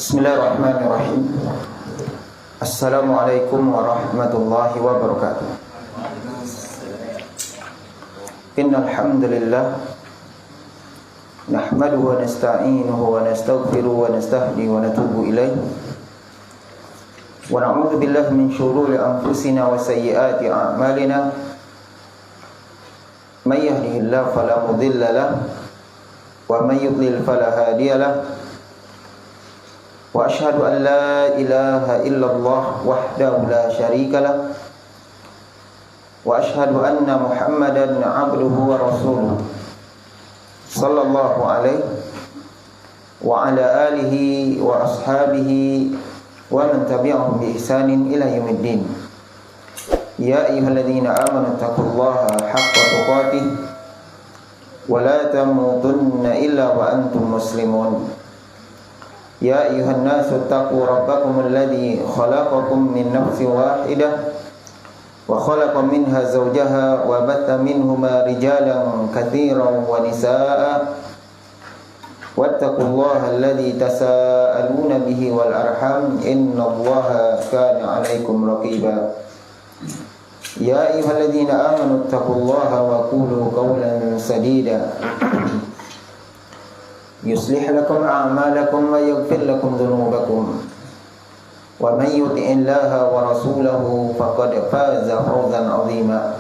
Bismillahirrahmanirrahim. Assalamualaikum warahmatullahi wabarakatuh. Innal hamdalillah nahmaduhu wa nasta'inuhu wa nastaghfiruhu wa nastahdihi wa natubu ilaihi wa na'udzu billahi min shururi anfusina wa sayyiati a'malina. May yahdihillahu fala mudilla lahu wa may yudlil fala hadiya lahu. Wa asyhadu an la ilaha illallah wahdahu la syarika lah. Wa asyhadu anna Muhammadan abduhu wa rasuluh sallallahu alaihi wa ala alihi wa ashabihi wa man tabi'ahum bi ihsanin ila yaumiddin. Ya ayyuhalladzina amanu taqullaha haqqa tuqatih wa la tamutunna illa wa antum muslimun. Ya ayuhan nasu taqu rabbakum alladhi khalaqakum min nafsin wahidah wa khalaqa minha zawjaha wa batta minhuma rijalan katsiran wa nisaa wattaqullaha alladhi tasaaluna bihi wal arham innallaha kana 'alaikum raqiba. Ya ayyuhalladzina amanu taqullaha wa qulu qawlan sadida yuslih lakum a'malakum wa yaghfir lakum dhunubakum wa may yuti'illaha wa rasulahu faqad faza fawzan 'azima.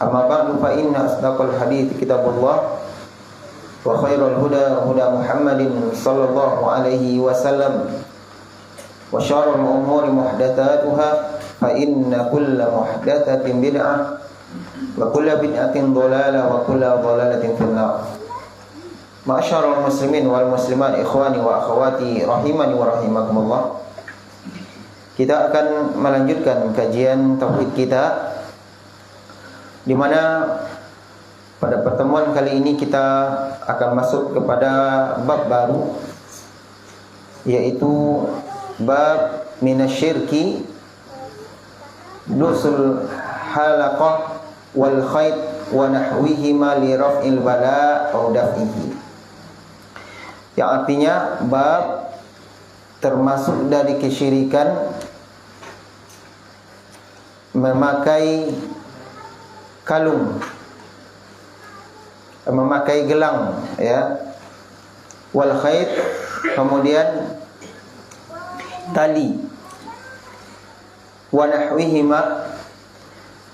Amma ba'du fa inna asdaqal hadits kitabullah wa khairal huda huda Muhammadin sallallahu alaihi wasallam wa syarrul umuri muhdatsatuha fa inna kulla muhdatsatin bid'ah wa kulla bid'atin dhalalah wa kulla dhalalatin finnar. Ma'asyiral muslimin wal muslimat, ikhwani wa akhwati rahimani wa rahimakumullah. Kita akan melanjutkan kajian tauhid kita, di mana pada pertemuan kali ini kita akan masuk kepada bab baru, yaitu bab minasyirki lusul halaqah wal khayt wa nahwihima li raf'il bala aw daf'ihi. Yang artinya bab termasuk dari kesyirikan memakai kalung, memakai gelang, ya, wal khayt, kemudian tali, wa nahwihima,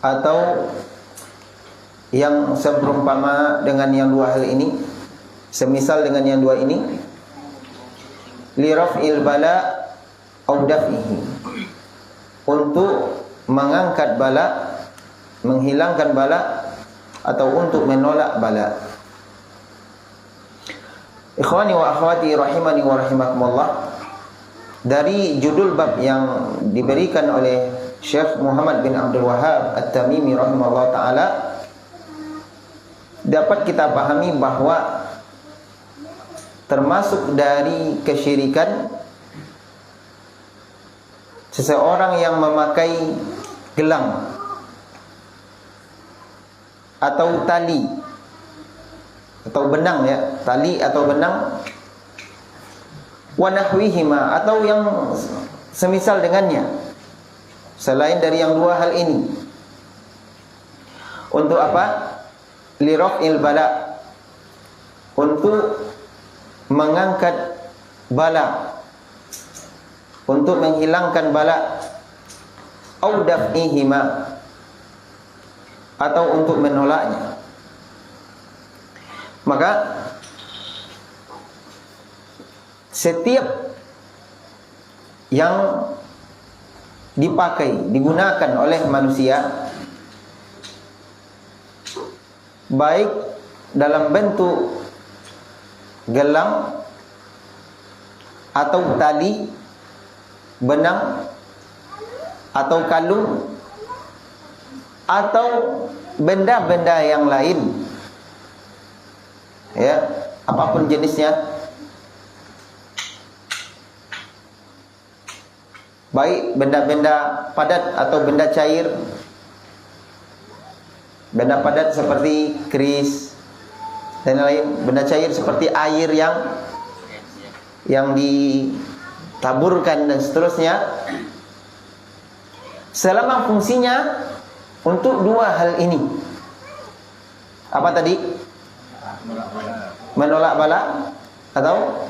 atau yang seberumpama dengan yang dua hal ini, semisal dengan yang dua ini, li raf'il bala au daf'ihi, untuk mengangkat bala, menghilangkan bala, atau untuk menolak bala. Ikhwani wa akhwati rahimani wa rahimakumullah, dari judul bab yang diberikan oleh Syekh Muhammad bin Abdul Wahhab At-Tamimi rahimahullah ta'ala, dapat kita pahami bahwa termasuk dari kesyirikan seseorang yang memakai gelang atau tali atau benang, ya, tali atau benang, wa nahwihima, atau yang semisal dengannya selain dari yang dua hal ini. Untuk apa? Li raf'il bala, untuk mengangkat bala, untuk menghilangkan bala, au daf'ihima, atau untuk menolaknya. Maka setiap yang dipakai, digunakan oleh manusia, baik dalam bentuk gelang atau tali, benang atau kalung, atau benda-benda yang lain, ya, apapun jenisnya, baik benda-benda padat atau benda cair. Benda padat seperti keris dan lain, benda cair seperti air yang yang ditaburkan dan seterusnya, selama fungsinya untuk dua hal ini. Apa tadi? Menolak bala atau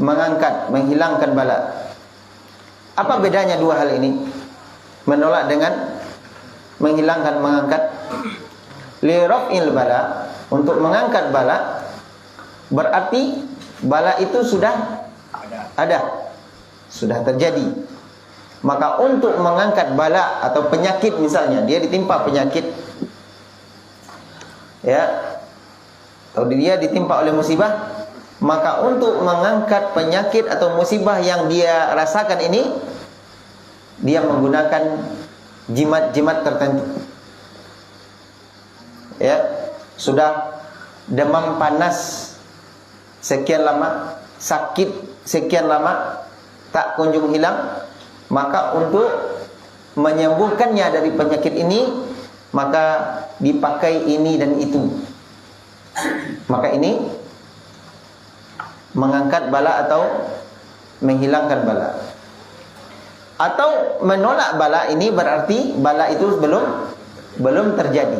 mengangkat, menghilangkan bala. Apa bedanya dua hal ini? Menolak dengan menghilangkan, mengangkat. Li raf'il bala, untuk mengangkat bala, berarti bala itu sudah ada, sudah terjadi. Maka untuk mengangkat bala atau penyakit, misalnya dia ditimpa penyakit, ya, atau dia ditimpa oleh musibah, maka untuk mengangkat penyakit atau musibah yang dia rasakan ini, dia menggunakan jimat-jimat tertentu. Ya, sudah demam panas sekian lama, sakit sekian lama, tak kunjung hilang, maka untuk menyembuhkannya dari penyakit ini, maka dipakai ini dan itu. Maka ini mengangkat bala atau menghilangkan bala. Atau menolak bala ini berarti bala itu belum terjadi,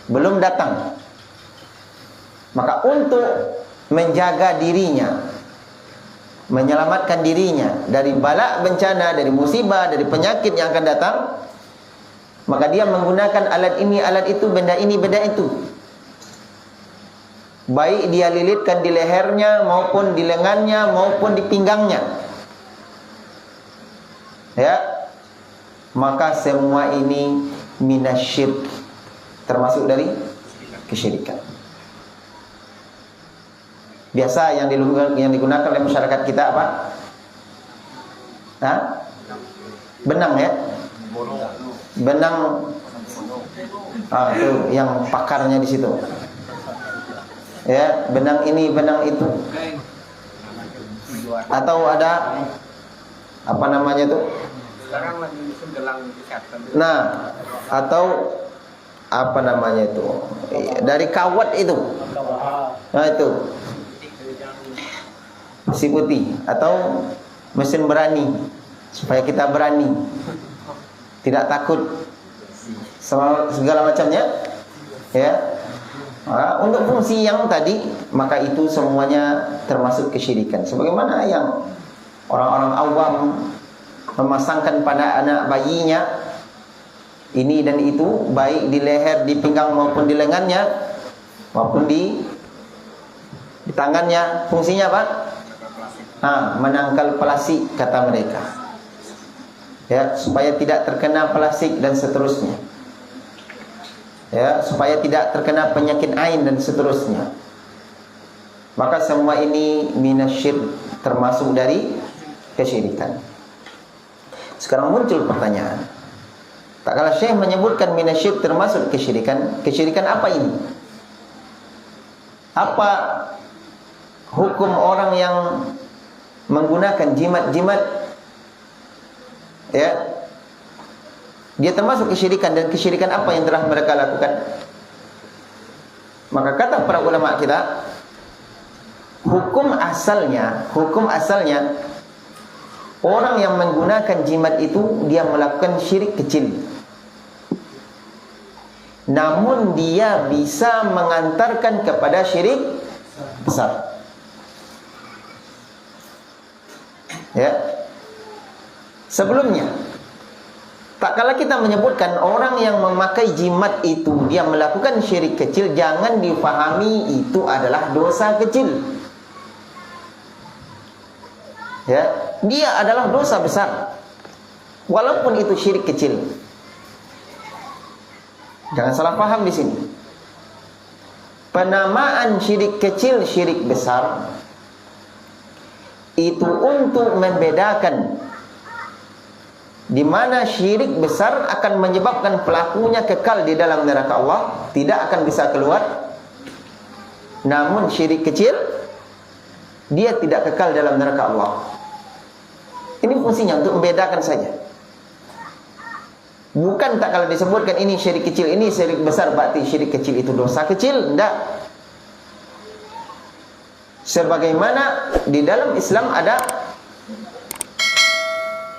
belum datang. Maka untuk menjaga dirinya, menyelamatkan dirinya dari bala, bencana, dari musibah, dari penyakit yang akan datang, maka dia menggunakan alat ini, alat itu, benda ini, benda itu. Baik dia lilitkan di lehernya, maupun di lengannya, maupun di pinggangnya. Ya, maka semua ini minasyirk, termasuk dari kesyirikan. Biasa yang digunakan oleh masyarakat kita apa? Hah? Benang, ya? Benang. Itu yang pakarnya di situ. Ya, benang ini, benang itu. Atau ada apa namanya tuh? Sekarang lagi gelang kesehatan. Nah, atau apa namanya itu? Dari kawat itu. Nah, itu. Besi putih atau mesin berani, supaya kita berani, tidak takut sama segala macamnya, ya. Untuk fungsi yang tadi, maka itu semuanya termasuk kesyirikan. Sebagaimana yang orang-orang awam memasangkan pada anak bayinya ini dan itu, baik di leher, di pinggang maupun di lengannya, maupun di tangannya. Fungsinya apa? Menangkal plastik, kata mereka, ya, supaya tidak terkena plastik dan seterusnya, ya, supaya tidak terkena penyakit ain dan seterusnya. Maka semua ini minasyirk, termasuk dari kesyirikan. Sekarang muncul pertanyaan, tak kala Syekh menyebutkan minasyirk termasuk kesyirikan, kesyirikan apa ini? Apa hukum orang yang menggunakan jimat-jimat, ya, dia termasuk kesyirikan, dan kesyirikan apa yang telah mereka lakukan? Maka kata para ulama kita, hukum asalnya orang yang menggunakan jimat itu dia melakukan syirik kecil, namun dia bisa mengantarkan kepada syirik besar. Ya, sebelumnya, tak kala kita menyebutkan orang yang memakai jimat itu dia melakukan syirik kecil, jangan difahami itu adalah dosa kecil. Ya, dia adalah dosa besar, walaupun itu syirik kecil. Jangan salah paham di sini. Penamaan syirik kecil, syirik besar itu untuk membedakan di mana syirik besar akan menyebabkan pelakunya kekal di dalam neraka Allah, tidak akan bisa keluar. Namun syirik kecil, dia tidak kekal dalam neraka Allah. Ini fungsinya untuk membedakan saja. Bukan tak kalau disebutkan ini syirik kecil, ini syirik besar, berarti syirik kecil itu dosa kecil. Tidak. Sebagaimana di dalam Islam ada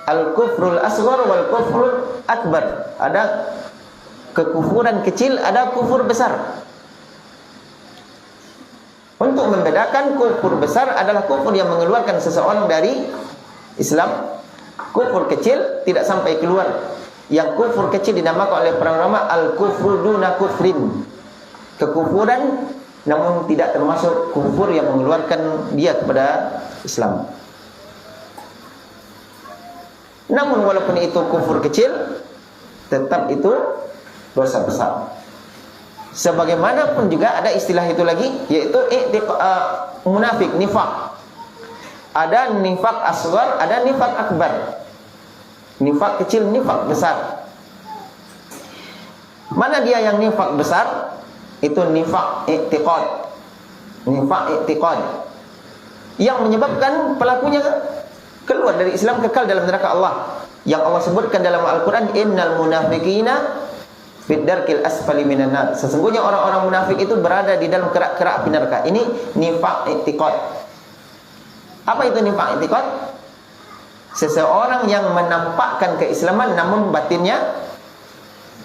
al-kufrul asghar wal kufrul akbar. Ada kekufuran kecil, ada kufur besar. Untuk membedakan, kufur besar adalah kufur yang mengeluarkan seseorang dari Islam. Kufur kecil tidak sampai keluar. Yang kufur kecil dinamakan oleh para ulama al-kufru duna kufrin. Kekufuran namun tidak termasuk kufur yang mengeluarkan dia kepada Islam. Namun walaupun itu kufur kecil, tetap itu dosa besar. Sebagaimanapun juga ada istilah itu lagi, yaitu munafik, nifak. Ada nifak asghar, ada nifak akbar. Nifak kecil, nifak besar. Mana dia yang nifak besar? Itu nifak i'tiqad. Nifak i'tiqad yang menyebabkan pelakunya keluar dari Islam, kekal dalam neraka Allah. Yang Allah sebutkan dalam Al-Quran, innal munafiqina fid darkil asfali minan nar. Sesungguhnya orang-orang munafik itu berada di dalam kerak-kerak api neraka. Ini nifak i'tiqad. Apa itu nifak i'tiqad? Seseorang yang menampakkan keislaman namun batinnya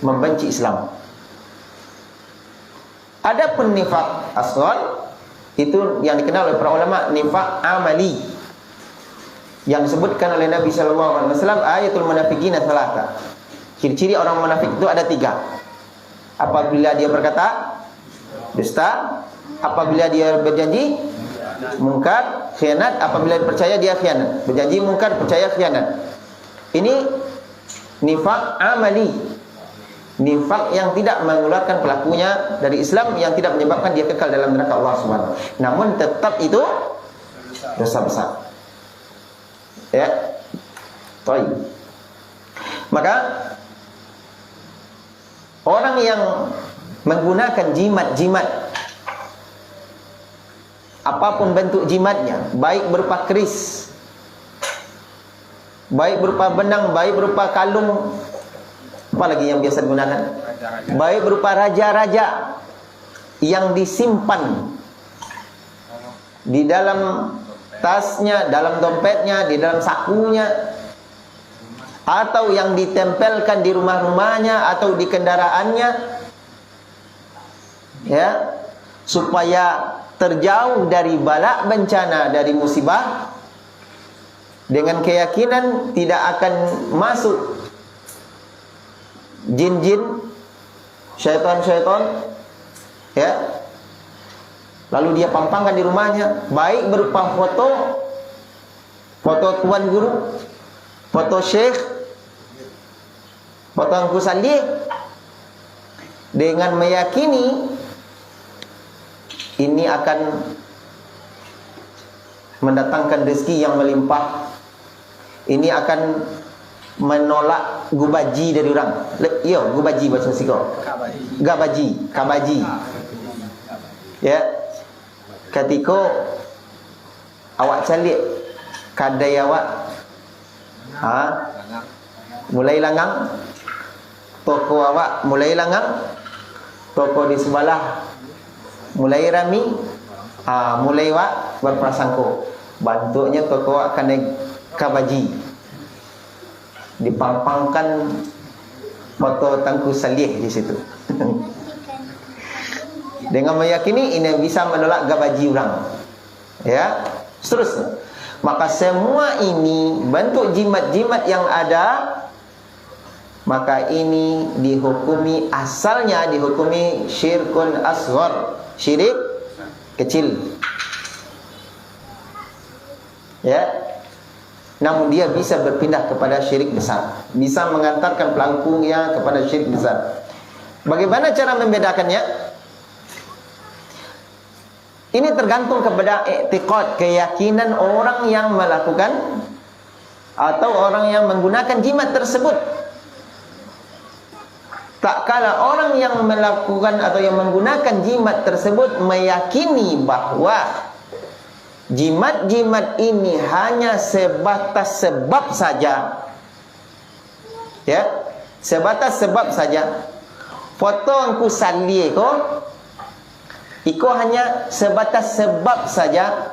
membenci Islam. Adapun nifak asghar itu yang dikenal oleh para ulama nifak amali, yang disebutkan oleh Nabi sallallahu alaihi wasallam, ayatul munafiqina thalatha. Ciri-ciri orang munafik itu ada 3. Apabila dia berkata dusta, apabila dia berjanji mungkar, khianat, apabila percaya dia khianat. Berjanji mungkar, percaya khianat. Ini nifak amali. Nifak yang tidak mengeluarkan pelakunya dari Islam, yang tidak menyebabkan dia kekal dalam neraka Allah Subhanahu. Namun tetap itu dosa besar. Ya. Baik. Maka orang yang menggunakan jimat-jimat, apapun bentuk jimatnya, baik berupa keris, baik berupa benang, baik berupa kalung, apalagi yang biasa digunakan, baik berupa raja-raja yang disimpan di dalam tasnya, dalam dompetnya, di dalam sakunya, atau yang ditempelkan di rumah-rumahnya atau di kendaraannya, ya, supaya terjauh dari bala bencana, dari musibah, dengan keyakinan tidak akan masuk jin-jin, syaitan-syaitan, ya. Lalu dia pampangkan di rumahnya, baik berupa foto tuan guru, foto syekh, foto angku salih, dengan meyakini ini akan mendatangkan rezeki yang melimpah, ini akan menolak gubaji dari orang. Yo, gubaji bahasa Siko. Kabaji. Ya. Ketika awak calik kadai awak, mulai langang, toko awak mulai langang, toko di sebelah mulai rami, mulai awak berprasangka, bentuknya toko awak kena kabaji. Dipampangkan foto Tangku Salih di situ. Dengan meyakini ini bisa menolak gabaji orang. Ya, seterusnya. Maka semua ini bentuk jimat-jimat yang ada, maka ini dihukumi, asalnya dihukumi syirkun asghar, syirik kecil. Ya. Namun dia bisa berpindah kepada syirik besar, bisa mengantarkan pelakunya kepada syirik besar. Bagaimana cara membedakannya? Ini tergantung kepada i'tiqad, keyakinan orang yang melakukan atau orang yang menggunakan jimat tersebut. Tak kala orang yang melakukan atau yang menggunakan jimat tersebut meyakini bahwa jimat-jimat ini hanya sebatas sebab saja, ya, sebatas sebab saja. Foto angku salih ko Iko hanya sebatas sebab saja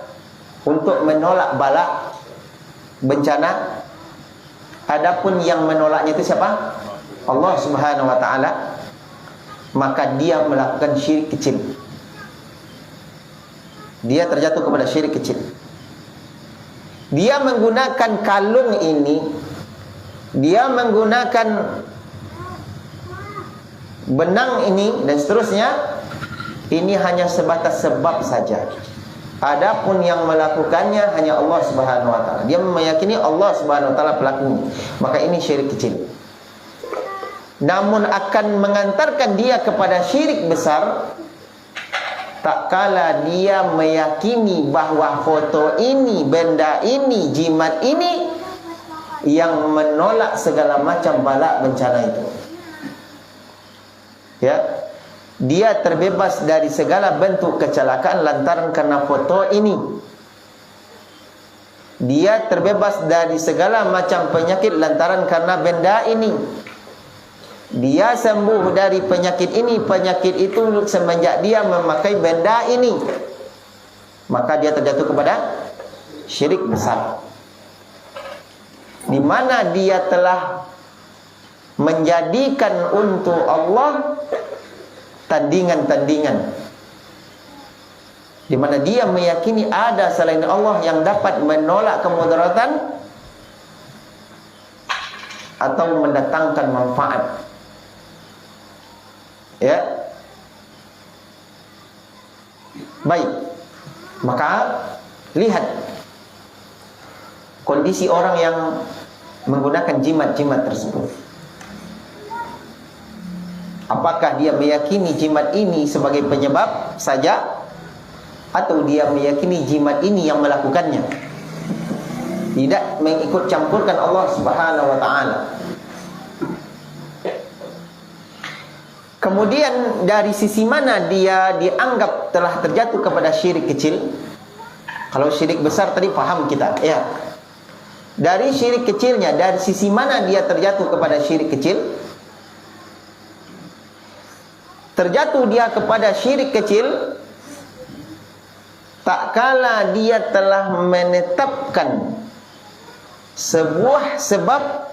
untuk menolak bala, bencana. Adapun yang menolaknya itu siapa? Allah Subhanahu wa taala. Maka dia melakukan syirik kecil. Dia terjatuh kepada syirik kecil. Dia menggunakan kalung ini, dia menggunakan benang ini dan seterusnya. Ini hanya sebatas sebab saja. Adapun yang melakukannya hanya Allah Subhanahu wa taala. Dia meyakini Allah Subhanahu wa taala pelakunya. Maka ini syirik kecil. Namun akan mengantarkan dia kepada syirik besar tak kala dia meyakini bahwa foto ini, benda ini, jimat ini yang menolak segala macam bala bencana itu. Ya. Dia terbebas dari segala bentuk kecelakaan lantaran karena foto ini. Dia terbebas dari segala macam penyakit lantaran karena benda ini. Dia sembuh dari penyakit ini, penyakit itu semenjak dia memakai benda ini. Maka dia terjatuh kepada syirik besar, di mana dia telah menjadikan untuk Allah tandingan-tandingan, di mana dia meyakini ada selain Allah yang dapat menolak kemudaratan atau mendatangkan manfaat. Ya. Baik. Maka lihat kondisi orang yang menggunakan jimat-jimat tersebut. Apakah dia meyakini jimat ini sebagai penyebab saja, atau dia meyakini jimat ini yang melakukannya? Tidak mengikut campurkan Allah Subhanahu wa taala. Kemudian dari sisi mana dia dianggap telah terjatuh kepada syirik kecil? Kalau syirik besar tadi paham kita, ya. Dari syirik kecilnya, dari sisi mana dia terjatuh kepada syirik kecil? Terjatuh dia kepada syirik kecil tak kala dia telah menetapkan sebuah sebab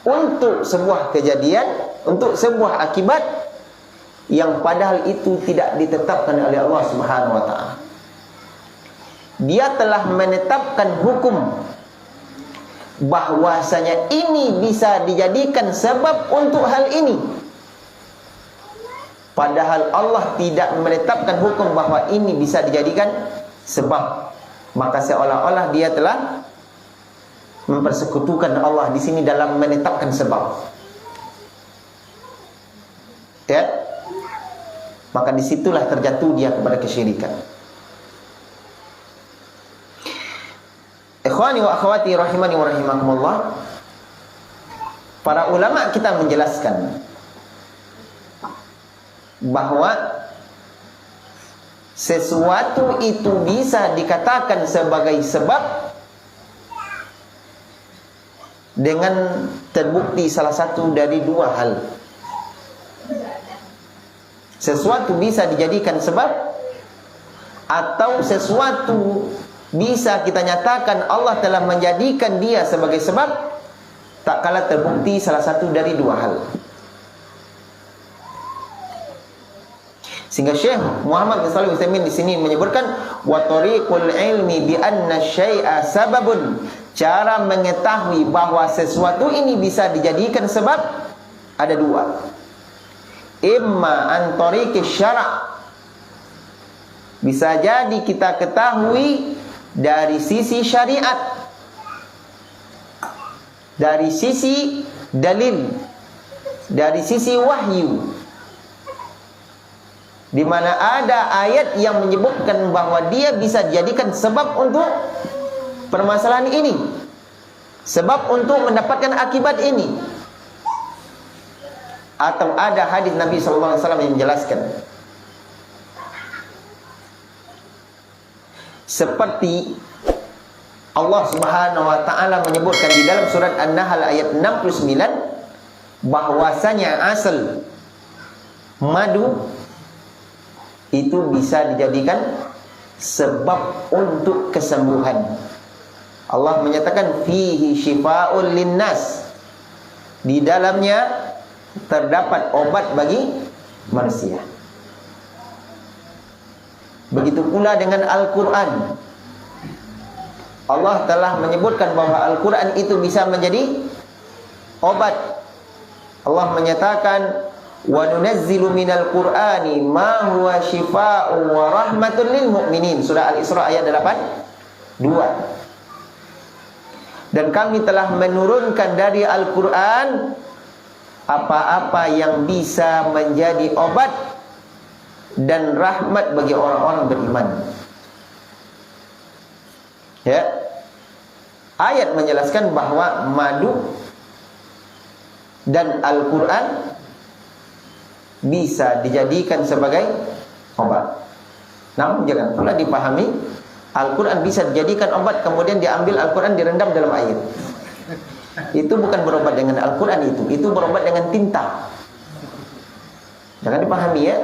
untuk sebuah kejadian, untuk sebuah akibat yang padahal itu tidak ditetapkan oleh Allah Subhanahu wa taala. Dia telah menetapkan hukum bahwasanya ini bisa dijadikan sebab untuk hal ini. Padahal Allah tidak menetapkan hukum bahwa ini bisa dijadikan sebab. Maka seolah-olah dia telah mempersekutukan Allah di sini dalam menetapkan sebab. Ya. Maka disitulah terjatuh dia kepada kesyirikan. Ikhwani wa akhwati rahimani wa rahimakumullah. Para ulama kita menjelaskan bahwa sesuatu itu bisa dikatakan sebagai sebab dengan terbukti salah satu dari dua hal. Sesuatu bisa dijadikan sebab, atau sesuatu bisa kita nyatakan Allah telah menjadikan dia sebagai sebab, tak kala terbukti salah satu dari dua hal. Sehingga Syekh Muhammad bin Shalih Al-Utsaimin di sini menyebutkan wa tariqul ilmi bi anna syai'a sababun. Cara mengetahui bahwa sesuatu ini bisa dijadikan sebab ada dua. Imma an tariqis syara'. Bisa jadi kita ketahui dari sisi syariat, dari sisi dalil, dari sisi wahyu, di mana ada ayat yang menyebutkan bahwa dia bisa dijadikan sebab untuk permasalahan ini, sebab untuk mendapatkan akibat ini. Atau ada hadis Nabi SAW yang menjelaskan, seperti Allah Subhanahu wa taala menyebutkan di dalam surat An-Nahl ayat 69 bahwasanya asal madu itu bisa dijadikan sebab untuk kesembuhan. Allah menyatakan fihi syifa'un linnas, di dalamnya terdapat obat bagi manusia. Begitu pula dengan Al-Quran. Allah telah menyebutkan bahwa Al-Quran itu bisa menjadi obat. Allah menyatakan wa nunazzilu minal Qur'ani ma huwa syifaa'un wa rahmatun lil mu'minin. Surah Al-Isra ayat 82. Dan kami telah menurunkan dari Al-Quran apa-apa yang bisa menjadi obat dan rahmat bagi orang-orang beriman. Ya. Ayat menjelaskan bahwa madu dan Al-Quran bisa dijadikan sebagai obat. Namun jangan pula dipahami Al-Quran bisa dijadikan obat kemudian diambil Al-Quran direndam dalam air. Itu bukan berobat dengan Al-Quran, itu berobat dengan tinta. Jangan dipahami ya,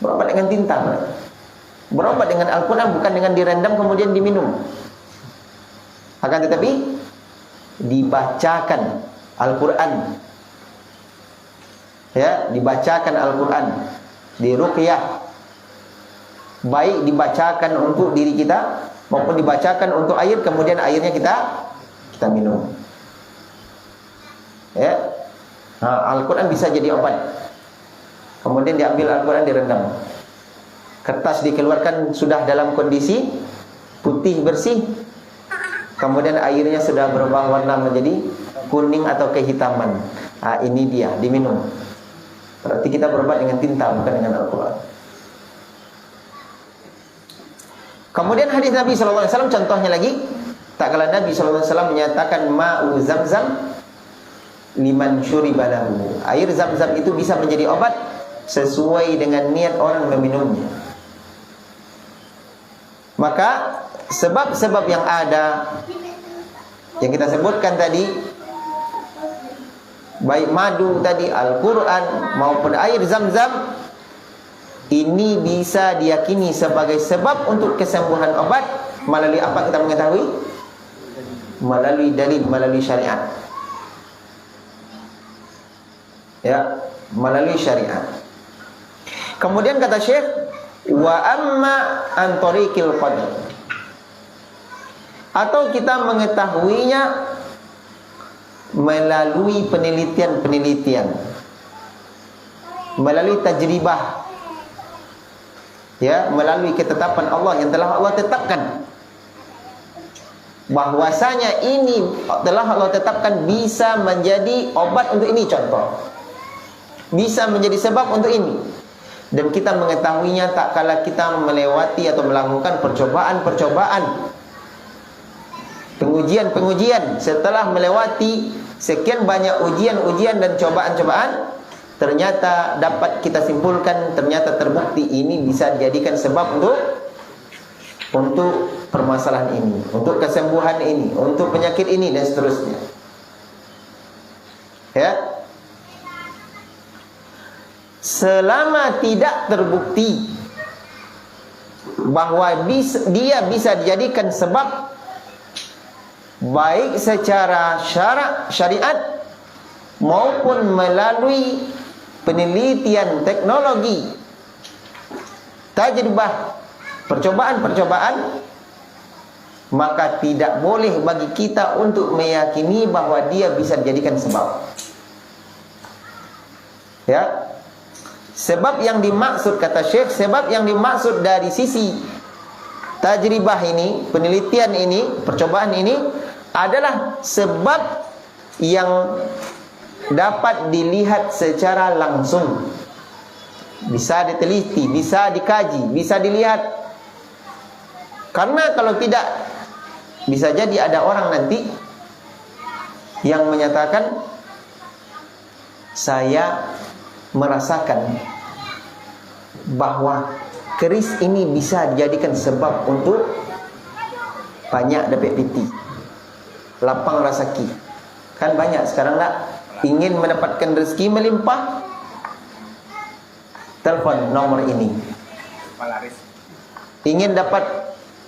berobat dengan tinta. Berobat dengan Al-Quran bukan dengan direndam kemudian diminum. Akan tetapi dibacakan Al-Quran. Ya, dibacakan Al-Quran, diruqyah. Baik dibacakan untuk diri kita maupun dibacakan untuk air, kemudian airnya kita minum. Ya. Al-Quran bisa jadi obat. Kemudian diambil Al-Quran direndam. Kertas dikeluarkan sudah dalam kondisi putih bersih. Kemudian airnya sudah berubah warna menjadi kuning atau kehitaman. Ini dia, diminum. Berarti kita berobat dengan tinta, bukan dengan Al-Quran. Kemudian hadis Nabi SAW contohnya lagi, tak kala Nabi SAW menyatakan ma'u zamzam liman syuribalahu. Air zam-zam itu bisa menjadi obat sesuai dengan niat orang meminumnya. Maka sebab-sebab yang ada yang kita sebutkan tadi, baik madu tadi, Al-Quran maupun air zam-zam, ini bisa diyakini sebagai sebab untuk kesembuhan obat. Melalui apa kita mengetahui? Melalui dalil, melalui syariat. Ya, melalui syariat. Kemudian kata Syekh, wa amma an tariqil qadar, atau kita mengetahuinya melalui penelitian-penelitian, melalui tajribah, ya, melalui ketetapan Allah yang telah Allah tetapkan. Bahwasanya ini telah Allah tetapkan bisa menjadi obat untuk ini, contoh. Bisa menjadi sebab untuk ini. Dan kita mengetahuinya tak kala kita melewati atau melakukan percobaan-percobaan, pengujian-pengujian. Setelah melewati sekian banyak ujian-ujian dan cobaan-cobaan, ternyata dapat kita simpulkan, ternyata terbukti ini bisa dijadikan sebab untuk permasalahan ini, untuk kesembuhan ini, untuk penyakit ini dan seterusnya. Ya. Selama tidak terbukti bahwa dia bisa dijadikan sebab, baik secara syariat maupun melalui penelitian teknologi, tajribah, percobaan-percobaan, maka tidak boleh bagi kita untuk meyakini bahwa dia bisa dijadikan sebab. Ya. Sebab yang dimaksud, kata Syekh, sebab yang dimaksud dari sisi tajribah ini, penelitian ini, percobaan ini adalah sebab yang dapat dilihat secara langsung. Bisa diteliti, bisa dikaji, bisa dilihat. Karena kalau tidak, bisa jadi ada orang nanti yang menyatakan, saya merasakan bahwa keris ini bisa dijadikan sebab untuk banyak dapat piti, lapang rezeki. Kan banyak sekarang tak ingin mendapatkan rezeki melimpah, telepon nomor ini. Polaris. Ingin dapat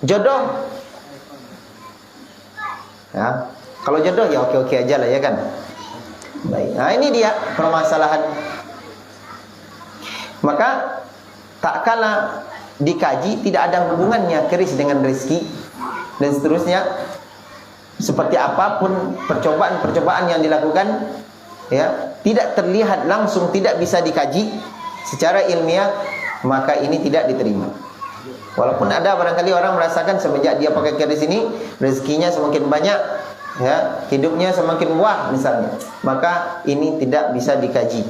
jodoh. Ya, kalau jodoh ya oke-oke aja lah ya kan. Baik. Nah, ini dia permasalahan. Maka tak kala dikaji tidak ada hubungannya keris dengan rezeki dan seterusnya. Seperti apapun percobaan-percobaan yang dilakukan, ya, tidak terlihat langsung, tidak bisa dikaji secara ilmiah, maka ini tidak diterima. Walaupun ada barangkali orang merasakan semenjak dia pakai keris ini rezekinya semakin banyak, ya, hidupnya semakin wah misalnya, maka ini tidak bisa dikaji,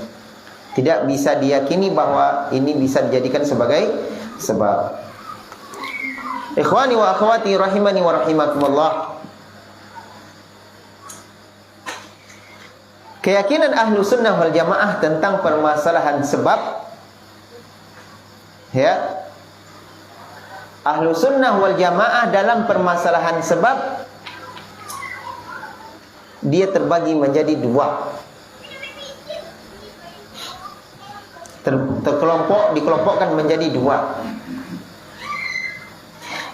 tidak bisa diyakini bahwa ini bisa dijadikan sebagai sebab. Ikhwani wa akhwati rahimani wa rahimakumullah. Keyakinan ahlu sunnah wal jamaah tentang permasalahan sebab, ya, ahlu sunnah wal jamaah dalam permasalahan sebab dia terbagi menjadi dua. Dikelompokkan menjadi dua.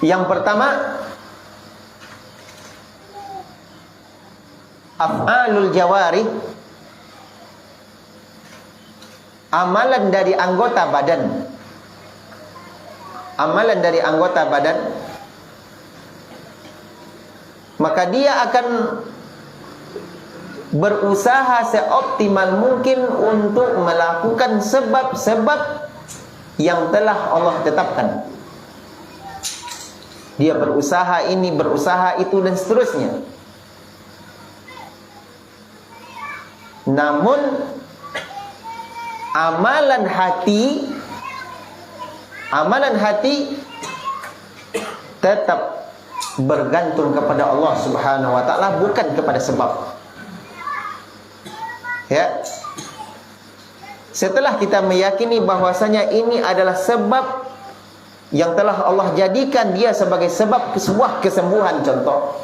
Yang pertama, af'alul jawarih, amalan dari anggota badan. Amalan dari anggota badan, maka dia akan berusaha seoptimal mungkin untuk melakukan sebab-sebab yang telah Allah tetapkan. Dia berusaha ini, berusaha itu dan seterusnya. Namun amalan hati tetap bergantung kepada Allah Subhanahu wa taala, bukan kepada sebab. Ya. Setelah kita meyakini bahwasanya ini adalah sebab yang telah Allah jadikan dia sebagai sebab sebuah kesembuhan, contoh,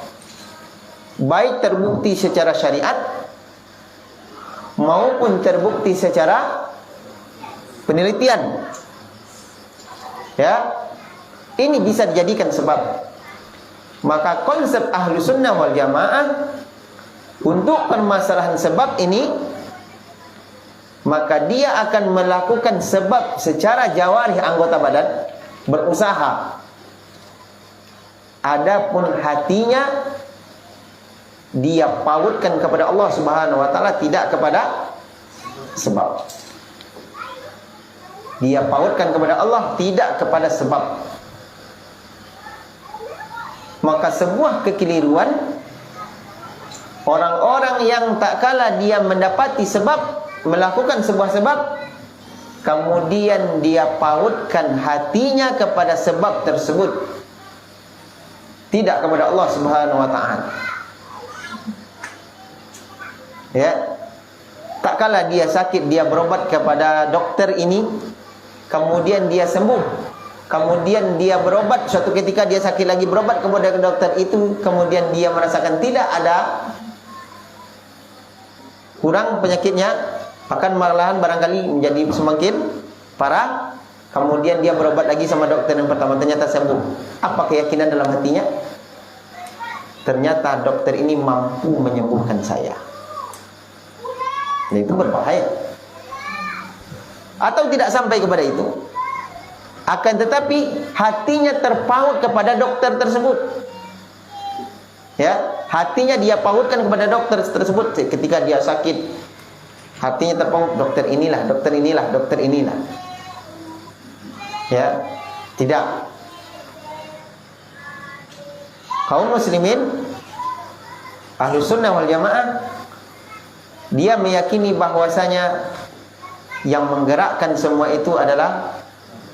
baik terbukti secara syariat maupun terbukti secara penelitian, ya, ini bisa dijadikan sebab. Maka konsep ahlu sunnah wal jamaah untuk permasalahan sebab ini, maka dia akan melakukan sebab secara jawarih anggota badan, berusaha. Adapun hatinya dia pautkan kepada Allah Subhanahu wa taala, tidak kepada sebab. Dia pautkan kepada Allah, tidak kepada sebab. Maka sebuah kekeliruan orang-orang yang tak kala dia mendapati sebab, melakukan sebuah sebab, kemudian dia pautkan hatinya kepada sebab tersebut, tidak kepada Allah Subhanahu wa taala. Ya. Tak kala dia sakit, dia berobat kepada dokter ini, kemudian dia sembuh. Kemudian dia berobat, suatu ketika dia sakit lagi, berobat kepada dokter itu, kemudian dia merasakan tidak ada kurang penyakitnya, akan malahan barangkali menjadi semakin parah. Kemudian dia berobat lagi sama dokter yang pertama, ternyata sembuh. Apa keyakinan dalam hatinya? Ternyata dokter ini mampu menyembuhkan saya. Dan itu berbahaya. Atau tidak sampai kepada itu, akan tetapi hatinya terpaut kepada dokter tersebut. Ya, hatinya dia pautkan kepada dokter tersebut. Ketika dia sakit, hatinya terpaut, dokter inilah, dokter inilah, dokter inilah. Ya, tidak. Kaum muslimin Ahlus Sunnah wal Jamaah, dia meyakini bahwasanya yang menggerakkan semua itu adalah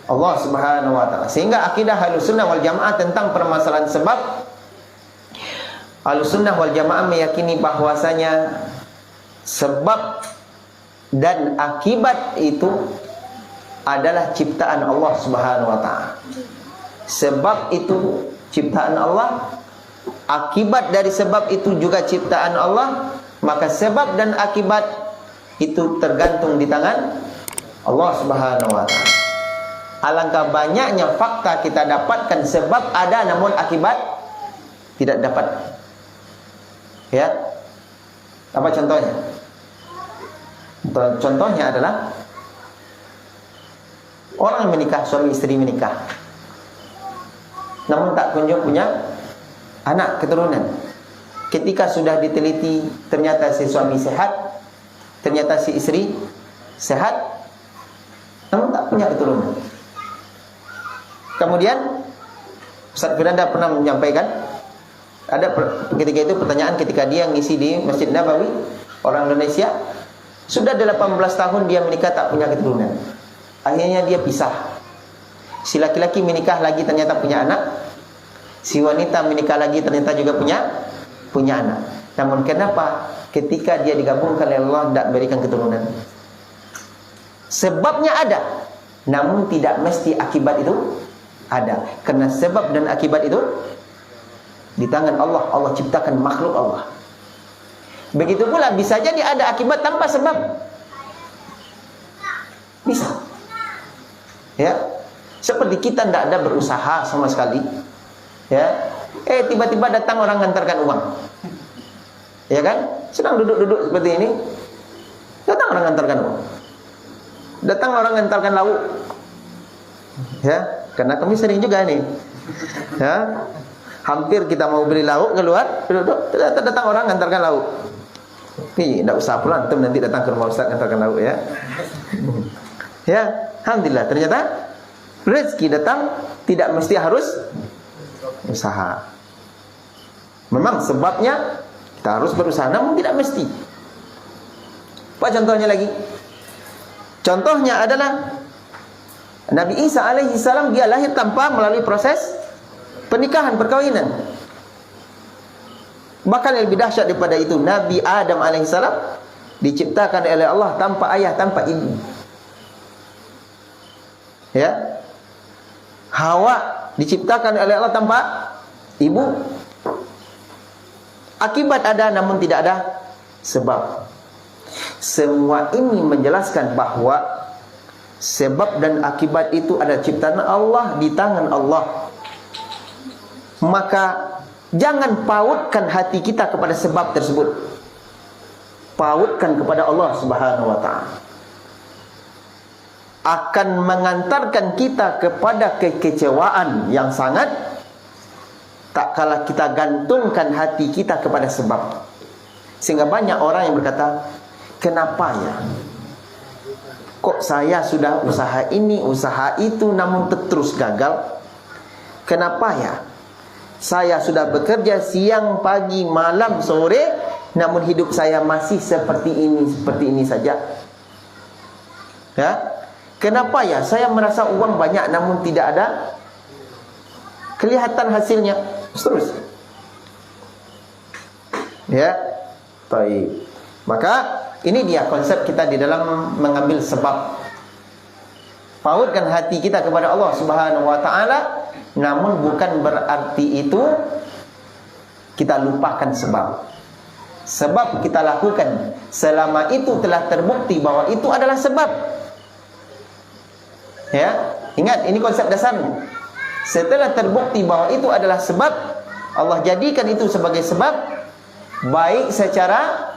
Allah Subhanahu wa taala. Sehingga akidah Ahlus Sunnah wal Jamaah tentang permasalahan sebab, Ahlus Sunnah wal Jamaah meyakini bahwasanya sebab dan akibat itu adalah ciptaan Allah Subhanahu wa taala. Sebab itu ciptaan Allah, akibat dari sebab itu juga ciptaan Allah, maka sebab dan akibat itu tergantung di tangan Allah Subhanahu wa taala. Alangkah banyaknya fakta kita dapatkan sebab ada namun akibat tidak dapat. Ya. Apa contohnya? Contohnya adalah orang menikah, suami istri menikah, namun tak kunjung punya anak keturunan. Ketika sudah diteliti, ternyata si suami sehat, ternyata si istri sehat, namun tak punya keturunan. Kemudian Ustaz Firanda pernah menyampaikan, ada ketika itu pertanyaan ketika dia ngisi di Masjid Nabawi, orang Indonesia, sudah 18 tahun dia menikah tak punya keturunan. Akhirnya dia pisah. Si laki-laki menikah lagi ternyata punya anak, si wanita menikah lagi ternyata juga punya anak. Namun kenapa ketika dia digabungkan oleh Allah tidak berikan keturunan? Sebabnya ada, namun tidak mesti akibat itu ada. Karena sebab dan akibat itu di tangan Allah. Allah ciptakan makhluk Allah. Begitu pula bisa jadi ada akibat tanpa sebab. Bisa. Ya. Seperti kita tidak ada berusaha sama sekali. Ya. Tiba-tiba datang orang mengantarkan uang. Ya kan? Sedang duduk-duduk seperti ini, datang orang mengantarkan uang. Datang orang mengantarkan lauk. Ya, karena kami sering juga nih. Ya. Hampir kita mau beli lauk keluar, duduk, datang orang mengantarkan lauk. Tidak usah pulang, nanti datang ke rumah Ustaz mengantarkan lauk ya. Ya, alhamdulillah ternyata rezeki datang tidak mesti harus usaha. Memang sebabnya kita harus berusaha, namun tidak mesti. Apa contohnya lagi? Contohnya adalah Nabi Isa alaihi salam, dia lahir tanpa melalui proses pernikahan, perkawinan. Bahkan yang lebih dahsyat daripada itu, Nabi Adam alaihi salam diciptakan oleh Allah tanpa ayah, tanpa ibu. Ya. Hawa diciptakan oleh Allah tanpa ibu. Akibat ada namun tidak ada sebab. Semua ini menjelaskan bahwa sebab dan akibat itu adalah ciptaan Allah, di tangan Allah. Maka jangan pautkan hati kita kepada sebab tersebut. Pautkan kepada Allah Subhanahu wa ta'ala. Akan mengantarkan kita kepada kekecewaan yang sangat, tak kala kita gantungkan hati kita kepada sebab. Sehingga banyak orang yang berkata, kenapa ya? Kok saya sudah usaha ini, usaha itu, namun terus gagal? Kenapa ya? Saya sudah bekerja siang, pagi, malam, sore, namun hidup saya masih seperti ini saja. Ya? Kenapa ya? Saya merasa uang banyak namun tidak ada kelihatan hasilnya. Terus. Ya. Baik. Maka ini dia konsep kita di dalam mengambil sebab. Pautkan hati kita kepada Allah Subhanahu wa ta'ala, namun bukan berarti itu kita lupakan sebab. Sebab kita lakukan selama itu telah terbukti bahwa itu adalah sebab. Ya, ingat ini konsep dasarnya. Setelah terbukti bahwa itu adalah sebab, Allah jadikan itu sebagai sebab, baik secara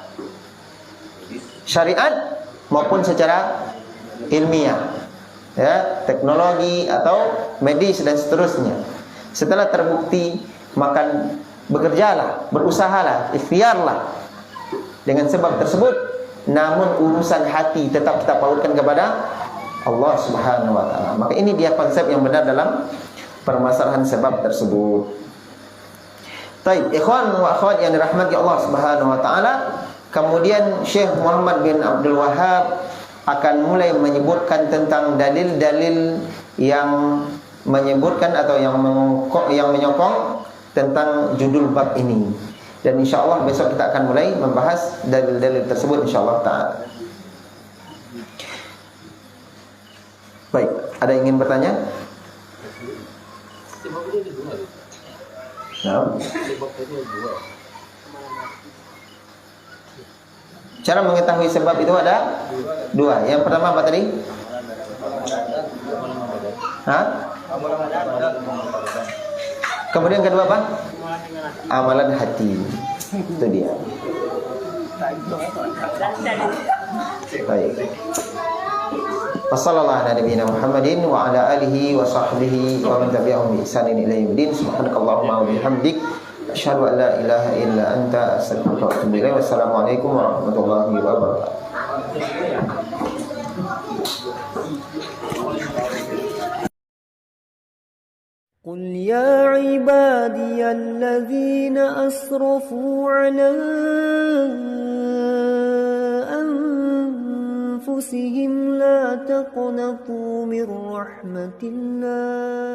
syariat maupun secara ilmiah. Ya, teknologi atau medis dan seterusnya. Setelah terbukti, maka bekerjalah, berusahalah, ikhtiarlah dengan sebab tersebut. Namun urusan hati tetap kita pautkan kepada Allah Subhanahu wa ta'ala. Maka ini dia konsep yang benar dalam permasalahan sebab tersebut. Baik, ikhwan wa akhwat yang dirahmati Allah Subhanahu wa ta'ala, kemudian Syekh Muhammad bin Abdul Wahhab akan mulai menyebutkan tentang dalil-dalil yang menyebutkan atau yang menyokong tentang judul bab ini. Dan insyaallah besok kita akan mulai membahas dalil-dalil tersebut insyaallah ta'ala. Baik, ada yang ingin bertanya? Sebab ini ada dua. Nah. Sebab itu ada dua. Cara mengetahui sebab itu ada dua. Yang pertama apa tadi? Hah? Kemudian kedua apa? Amalan hati. Itu dia. Baik. Wassallallahu ala nabiyina Muhammadin wa ala alihi wa sahbihi wa man tabi'ahum bi ihsanin ila yaumil din. Subhanakallahumma wa bihamdik asyhadu an la ilaha illa anta astaghfiruka wa atubu ilaik. Wassalamualaikum warahmatullahi wabarakatuh. قل يا عبادي الذين أسرفوا على أنفسهم لا تقنطوا من رحمة الله